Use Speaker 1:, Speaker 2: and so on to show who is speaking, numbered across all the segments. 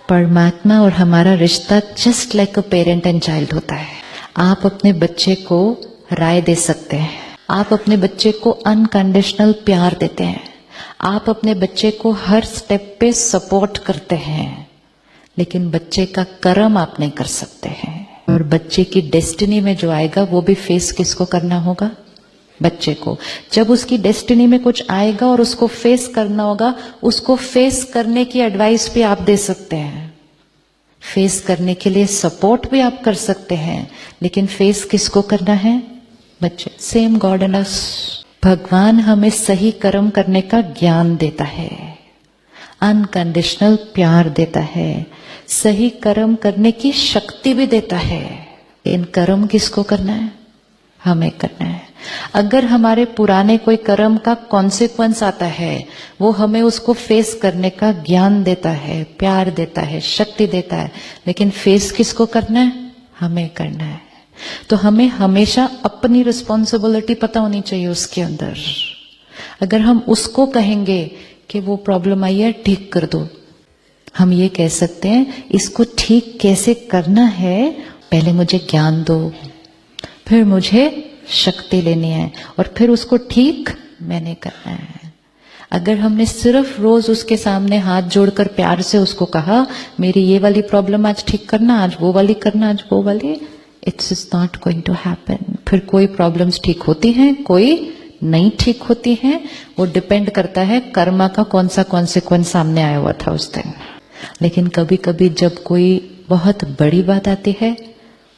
Speaker 1: परमात्मा और हमारा रिश्ता just like a parent and child होता है। आप अपने बच्चे को राय दे सकते हैं, आप अपने बच्चे को अनकंडीशनल प्यार देते हैं, आप अपने बच्चे को हर स्टेप पे सपोर्ट करते हैं, लेकिन बच्चे का कर्म आप नहीं कर सकते हैं। और बच्चे की डेस्टिनी में जो आएगा वो भी फेस किसको करना होगा? बच्चे को। जब उसकी डेस्टिनी में कुछ आएगा और उसको फेस करना होगा, उसको फेस करने की एडवाइस भी आप दे सकते हैं, फेस करने के लिए सपोर्ट भी आप कर सकते हैं, लेकिन फेस किसको करना है? बच्चे। सेम गॉड इन अस। भगवान हमें सही कर्म करने का ज्ञान देता है, अनकंडीशनल प्यार देता है, सही कर्म करने की शक्ति भी देता है। इन कर्म किसको करना है? हमें करना है। अगर हमारे पुराने कोई कर्म का कॉन्सिक्वेंस आता है, वो हमें उसको फेस करने का ज्ञान देता है, प्यार देता है, शक्ति देता है, लेकिन फेस किसको करना है? हमें करना है। तो हमें हमेशा अपनी रिस्पॉन्सिबिलिटी पता होनी चाहिए उसके अंदर। अगर हम उसको कहेंगे कि वो प्रॉब्लम आई है ठीक कर दो, हम ये कह सकते हैं इसको ठीक कैसे करना है, पहले मुझे ज्ञान दो, फिर मुझे शक्ति लेनी है, और फिर उसको ठीक मैंने करना है। अगर हमने सिर्फ रोज उसके सामने हाथ जोड़कर प्यार से उसको कहा मेरी ये वाली प्रॉब्लम आज ठीक करना, आज वो वाली करना, आज वो वाली, it's is not going to happen. फिर कोई प्रॉब्लम्स ठीक होती हैं, कोई नहीं ठीक होती हैं। वो डिपेंड करता है कर्मा का कौन सा कॉन्सिक्वेंस सामने आया हुआ था उस दिन। लेकिन कभी कभी जब कोई बहुत बड़ी बात आती है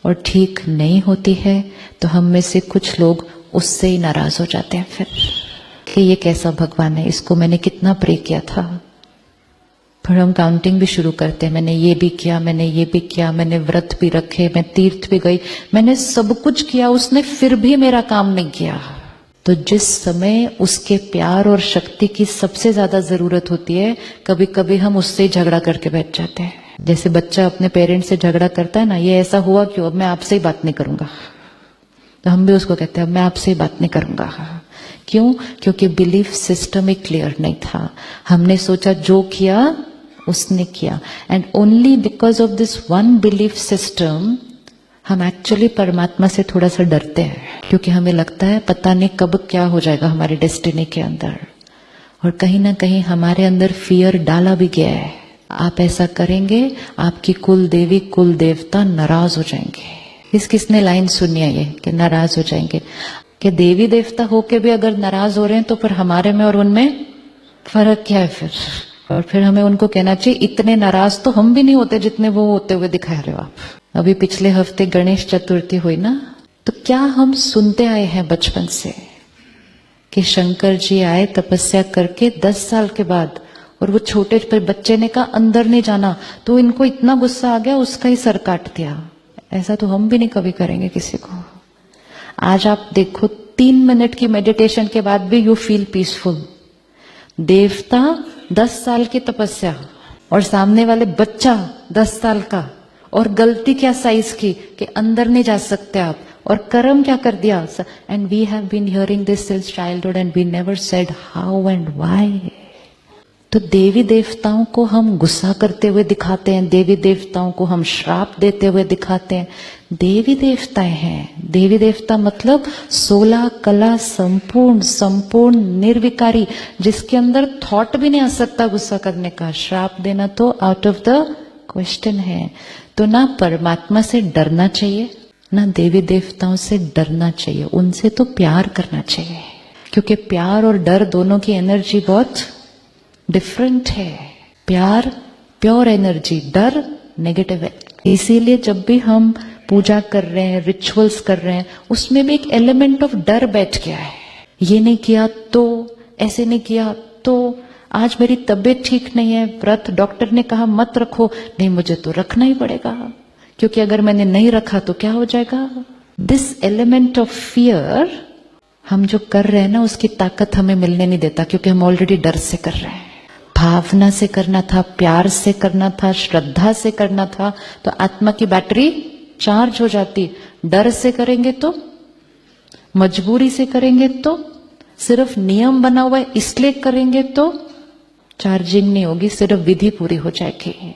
Speaker 1: और ठीक नहीं होती है, तो हम में से कुछ लोग उससे ही नाराज हो जाते हैं फिर कि ये कैसा भगवान है, इसको मैंने कितना प्रे किया था। फिर हम काउंटिंग भी शुरू करते हैं, मैंने ये भी किया, मैंने ये भी किया, मैंने व्रत भी रखे, मैं तीर्थ भी गई, मैंने सब कुछ किया, उसने फिर भी मेरा काम नहीं किया। तो जिस समय उसके प्यार और शक्ति की सबसे ज्यादा जरूरत होती है, कभी कभी हम उससे ही झगड़ा करके बैठ जाते हैं। जैसे बच्चा अपने पेरेंट्स से झगड़ा करता है ना, ये ऐसा हुआ क्यों, अब मैं आपसे ही बात नहीं करूंगा। तो हम भी उसको कहते हैं अब मैं आपसे ही बात नहीं करूंगा। क्यों? क्योंकि बिलीफ सिस्टम एक क्लियर नहीं था। हमने सोचा जो किया उसने किया, and only because of this one belief system हम एक्चुअली परमात्मा से थोड़ा सा डरते हैं, क्योंकि हमें लगता है पता नहीं कब क्या हो जाएगा हमारी डेस्टिनी के अंदर। और कहीं ना कहीं हमारे अंदर फियर डाला भी गया है, आप ऐसा करेंगे आपकी कुल देवी कुल देवता नाराज हो जाएंगे। किसने लाइन सुनी है ये कि नाराज हो जाएंगे? कि देवी देवता होके भी अगर नाराज हो रहे हैं तो फिर हमारे में और उनमें फर्क क्या है फिर? और फिर हमें उनको कहना चाहिए इतने नाराज तो हम भी नहीं होते जितने वो होते हुए दिखा रहे हो आप। अभी पिछले हफ्ते गणेश चतुर्थी हुई ना, तो क्या हम सुनते आए हैं बचपन से कि शंकर जी आए तपस्या करके 10 साल के बाद, और वो छोटे पर बच्चे ने कहा अंदर नहीं जाना, तो इनको इतना गुस्सा आ गया उसका ही सर काट दिया। ऐसा तो हम भी नहीं कभी करेंगे किसी को। आज आप देखो 3 मिनट की मेडिटेशन के बाद भी यू फील पीसफुल। देवता 10 साल की तपस्या और सामने वाले बच्चा 10 साल का, और गलती क्या साइज की कि अंदर नहीं जा सकते आप, और कर्म क्या कर दिया। And we have been hearing this since childhood and we never said how and why. तो देवी देवताओं को हम गुस्सा करते हुए दिखाते हैं, देवी देवताओं को हम श्राप देते हुए दिखाते हैं। देवी देवताएं हैं, देवी देवता मतलब 16 कला संपूर्ण निर्विकारी, जिसके अंदर थॉट भी नहीं आ सकता गुस्सा करने का। श्राप देना तो आउट ऑफ द क्वेश्चन है। तो ना परमात्मा से डरना चाहिए, ना देवी देवताओं से डरना चाहिए, उनसे तो प्यार करना चाहिए, क्योंकि प्यार और डर दोनों की एनर्जी बहुत डिफरेंट है। प्यार प्योर एनर्जी, डर नेगेटिव है। इसीलिए जब भी हम पूजा कर रहे हैं, रिचुअल्स कर रहे हैं, उसमें भी एक एलिमेंट ऑफ डर बैठ गया है। ये नहीं किया तो, ऐसे नहीं किया तो, आज मेरी तबीयत ठीक नहीं है, व्रत डॉक्टर ने कहा मत रखो, नहीं मुझे तो रखना ही पड़ेगा, क्योंकि अगर मैंने नहीं रखा तो क्या हो जाएगा। दिस एलिमेंट ऑफ फियर हम जो कर रहे हैं ना, उसकी ताकत हमें मिलने नहीं देता, क्योंकि हम ऑलरेडी डर से कर रहे हैं। भावना से करना था, प्यार से करना था, श्रद्धा से करना था, तो आत्मा की बैटरी चार्ज हो जाती। डर से करेंगे तो, मजबूरी से करेंगे तो, सिर्फ नियम बना हुआ है इसलिए करेंगे तो चार्जिंग नहीं होगी, सिर्फ विधि पूरी हो जाएगी।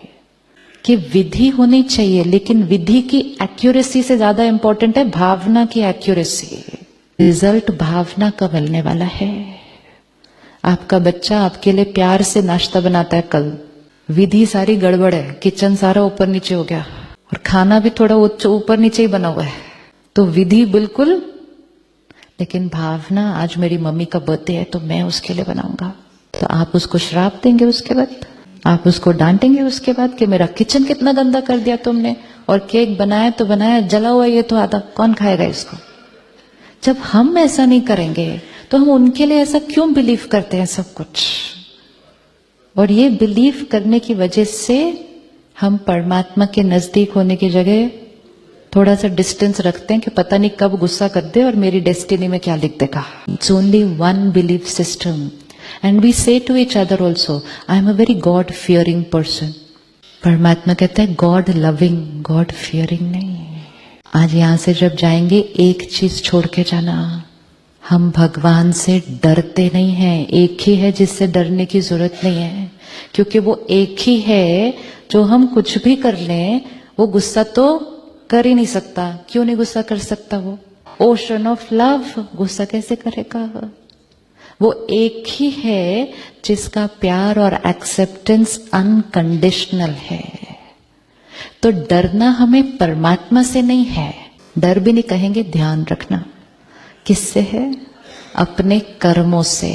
Speaker 1: कि विधि होनी चाहिए, लेकिन विधि की एक्यूरेसी से ज्यादा इंपॉर्टेंट है भावना की एक्यूरेसी। रिजल्ट भावना का मिलने वाला है। आपका बच्चा आपके लिए प्यार से नाश्ता बनाता है, कल विधि सारी गड़बड़ है, किचन सारा ऊपर नीचे हो गया और खाना भी थोड़ा ऊपर नीचे ही बना हुआ है, तो विधि बिल्कुल, लेकिन भावना आज मेरी मम्मी का बर्थडे है तो मैं उसके लिए बनाऊंगा, तो आप उसको श्राप देंगे, उसके बाद आप उसको डांटेंगे उसके बाद कि मेरा किचन कितना गंदा कर दिया तुमने, और केक बनाया तो बनाया, जला हुआ ये तो आधा, कौन खाएगा इसको। जब हम ऐसा नहीं करेंगे तो हम उनके लिए ऐसा क्यों बिलीव करते हैं सब कुछ, और ये बिलीव करने की वजह से हम परमात्मा के नजदीक होने की जगह थोड़ा सा डिस्टेंस रखते हैं कि पता नहीं कब गुस्सा कर दे और मेरी डेस्टिनी में क्या लिख देगा। It's only one belief system and we say to each other also, I am a very God fearing person. परमात्मा कहता है गॉड लविंग, गॉड फियरिंग नहीं। आज यहां से जब जाएंगे एक चीज छोड़ के जाना, हम भगवान से डरते नहीं हैं। एक ही है जिससे डरने की जरूरत नहीं है, क्योंकि वो एक ही है जो हम कुछ भी कर लें वो गुस्सा तो कर ही नहीं सकता। क्यों नहीं गुस्सा कर सकता? वो ओशन ऑफ लव, गुस्सा कैसे करेगा? वो एक ही है जिसका प्यार और एक्सेप्टेंस अनकंडीशनल है। तो डरना हमें परमात्मा से नहीं है, डर भी नहीं कहेंगे, ध्यान रखना किससे है? अपने कर्मों से।